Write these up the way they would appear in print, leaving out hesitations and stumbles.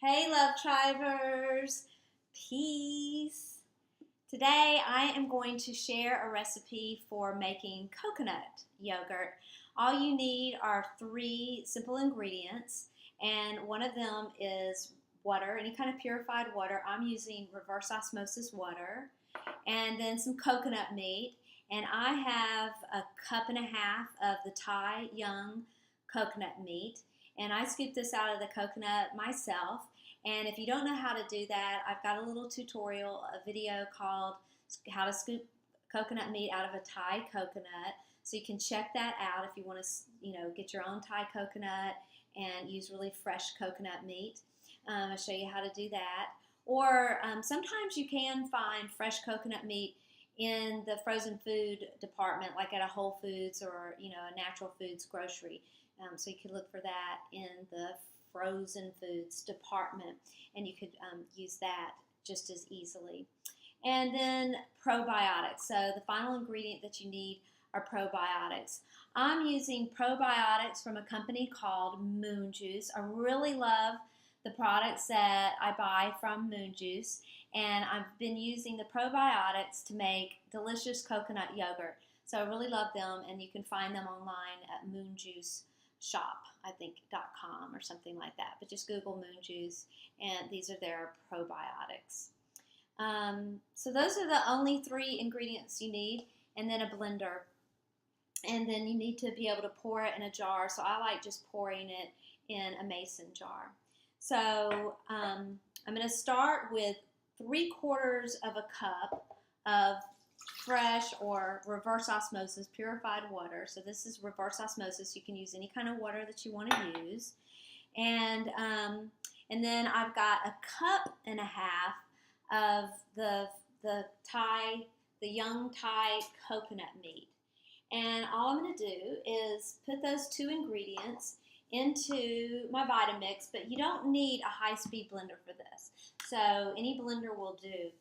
Hey, Love Tribers, peace. Today I am going to share a recipe for making coconut yogurt. All you need are three simple ingredients, and one of them is water, any kind of purified water. I'm using reverse osmosis water, and then some coconut meat. And I have a cup and a half of the Thai young coconut meat. And I scoop this out of the coconut myself. And if you don't know how to do that, I've got a little tutorial, a video called How to Scoop Coconut Meat Out of a Thai Coconut. So you can check that out if you want to, get your own Thai coconut and use really fresh coconut meat. I'll show you how to do that. Or sometimes you can find fresh coconut meat in the frozen food department, like at a Whole Foods or a natural foods grocery. So you could look for that in the frozen foods department, and you could use that just as easily. And then probiotics. So the final ingredient that you need are probiotics. I'm using probiotics from a company called Moon Juice. I really love the products that I buy from Moon Juice, and I've been using the probiotics to make delicious coconut yogurt. So I really love them, and you can find them online at Moon Juice Shop, I think .com or something like that. But just Google Moon Juice, and these are their probiotics. So those are the only three ingredients you need, and then a blender. And then you need to be able to pour it in a jar. So I like just pouring it in a mason jar. So I'm going to start with 3/4 of a cup of fresh or reverse osmosis purified water. So this is reverse osmosis. You can use any kind of water that you want to use. And then I've got a cup and a half of the young Thai coconut meat. And all I'm going to do is put those two ingredients into my Vitamix, but you don't need a high-speed blender for this. So any blender will do.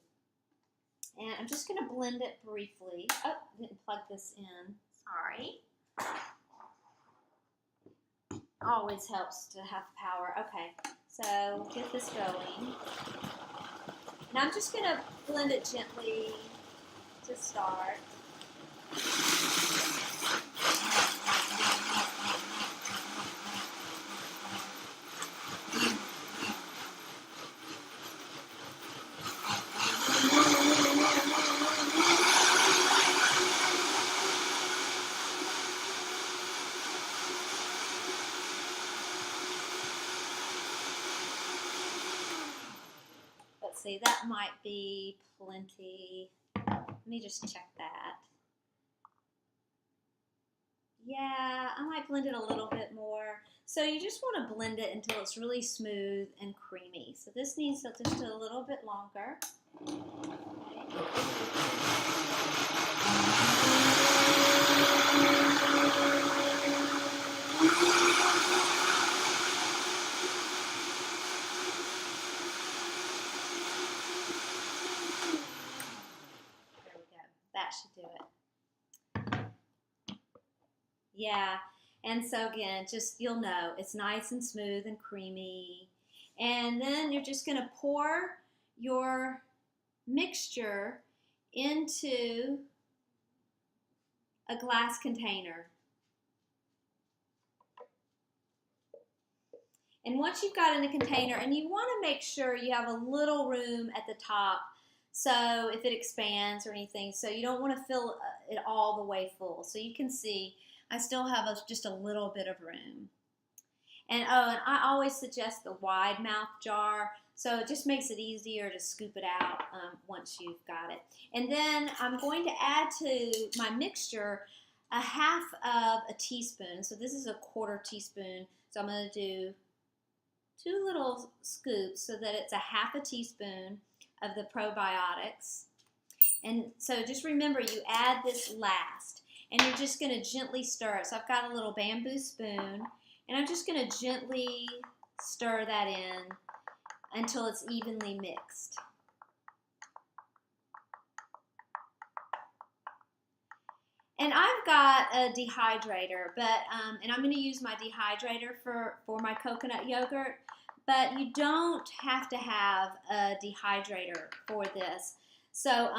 And I'm just going to blend it briefly. Oh, didn't plug this in. Sorry. Always helps to have power. Okay, so get this going. Now I'm just going to blend it gently to start. Let's see, that might be plenty. Let me just check that. Yeah, I might blend it a little bit more. So you just want to blend it until it's really smooth and creamy. So this needs just a little bit longer. There we go. That should do it. Yeah, and so again, just you'll know it's nice and smooth and creamy. And then you're just going to pour your mixture into a glass container. And once you've got it in a container, and you want to make sure you have a little room at the top, so if it expands or anything, so you don't want to fill it all the way full. So you can see I still have just a little bit of room. And I always suggest the wide mouth jar, so it just makes it easier to scoop it out once you've got it. And then I'm going to add to my mixture a half of a teaspoon. So this is a 1/4 teaspoon. So I'm going to do 2 little scoops so that it's a half a teaspoon of the probiotics. And so just remember, you add this last. And you're just going to gently stir it. So I've got a little bamboo spoon, and I'm just going to gently stir that in until it's evenly mixed. And I've got a dehydrator, but and I'm going to use my dehydrator for my coconut yogurt. but you don't have to have a dehydrator for this. So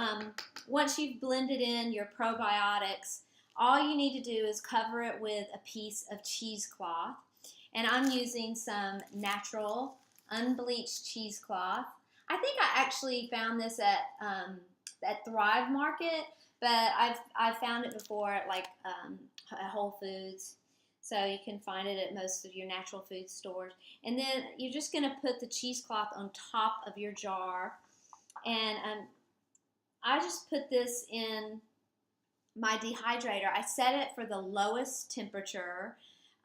once you've blended in your probiotics, all you need to do is cover it with a piece of cheesecloth. And I'm using some natural unbleached cheesecloth. I think I actually found this at Thrive Market, but I've found it before at like at Whole Foods. So you can find it at most of your natural food stores. And then you're just going to put the cheesecloth on top of your jar. And I just put this in my dehydrator. I set it for the lowest temperature.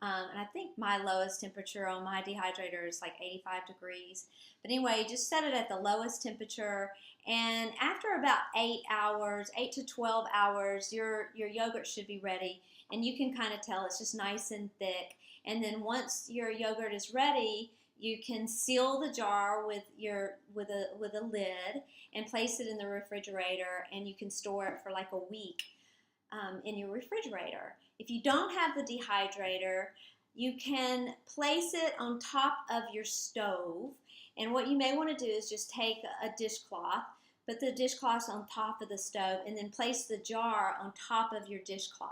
And I think my lowest temperature on my dehydrator is like 85 degrees. But anyway, just set it at the lowest temperature. And after about 8 hours, 8 to 12 hours, your yogurt should be ready. And you can kind of tell it's just nice and thick. And then once your yogurt is ready, you can seal the jar with a lid and place it in the refrigerator, and you can store it for like a week in your refrigerator. If you don't have the dehydrator, you can place it on top of your stove. And what you may want to do is just take a dishcloth, put the dishcloth on top of the stove, and then place the jar on top of your dishcloth.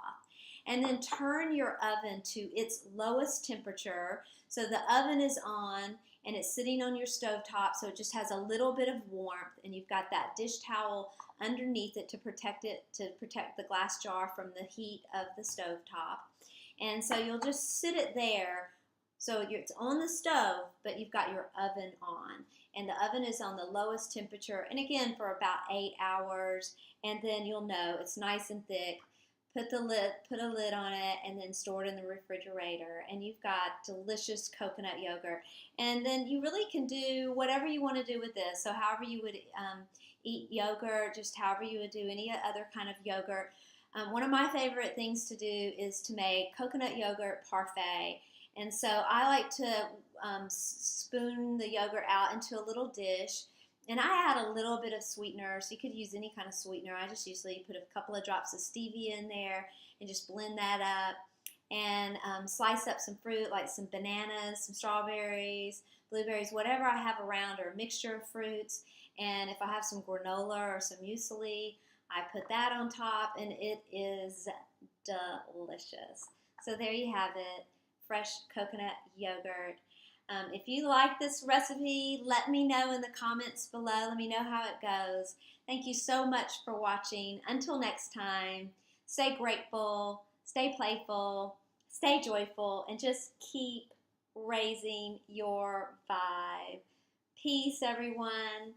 And then turn your oven to its lowest temperature. So the oven is on and it's sitting on your stove top, so it just has a little bit of warmth, and you've got that dish towel underneath it to protect the glass jar from the heat of the stove top. And so you'll just sit it there. So it's on the stove, but you've got your oven on. And the oven is on the lowest temperature, and again for about 8 hours, and then you'll know it's nice and thick. Put a lid on it, and then store it in the refrigerator, and you've got delicious coconut yogurt. And then you really can do whatever you want to do with this. So however you would eat yogurt, just however you would do any other kind of yogurt. One of my favorite things to do is to make coconut yogurt parfait. And so I like to spoon the yogurt out into a little dish. And I add a little bit of sweetener, so you could use any kind of sweetener. I just usually put a couple of drops of stevia in there and just blend that up. And slice up some fruit, like some bananas, some strawberries, blueberries, whatever I have around, or a mixture of fruits. And if I have some granola or some muesli, I put that on top, and it is delicious. So there you have it, fresh coconut yogurt. If you like this recipe, let me know in the comments below. Let me know how it goes. Thank you so much for watching. Until next time, stay grateful, stay playful, stay joyful, and just keep raising your vibe. Peace, everyone.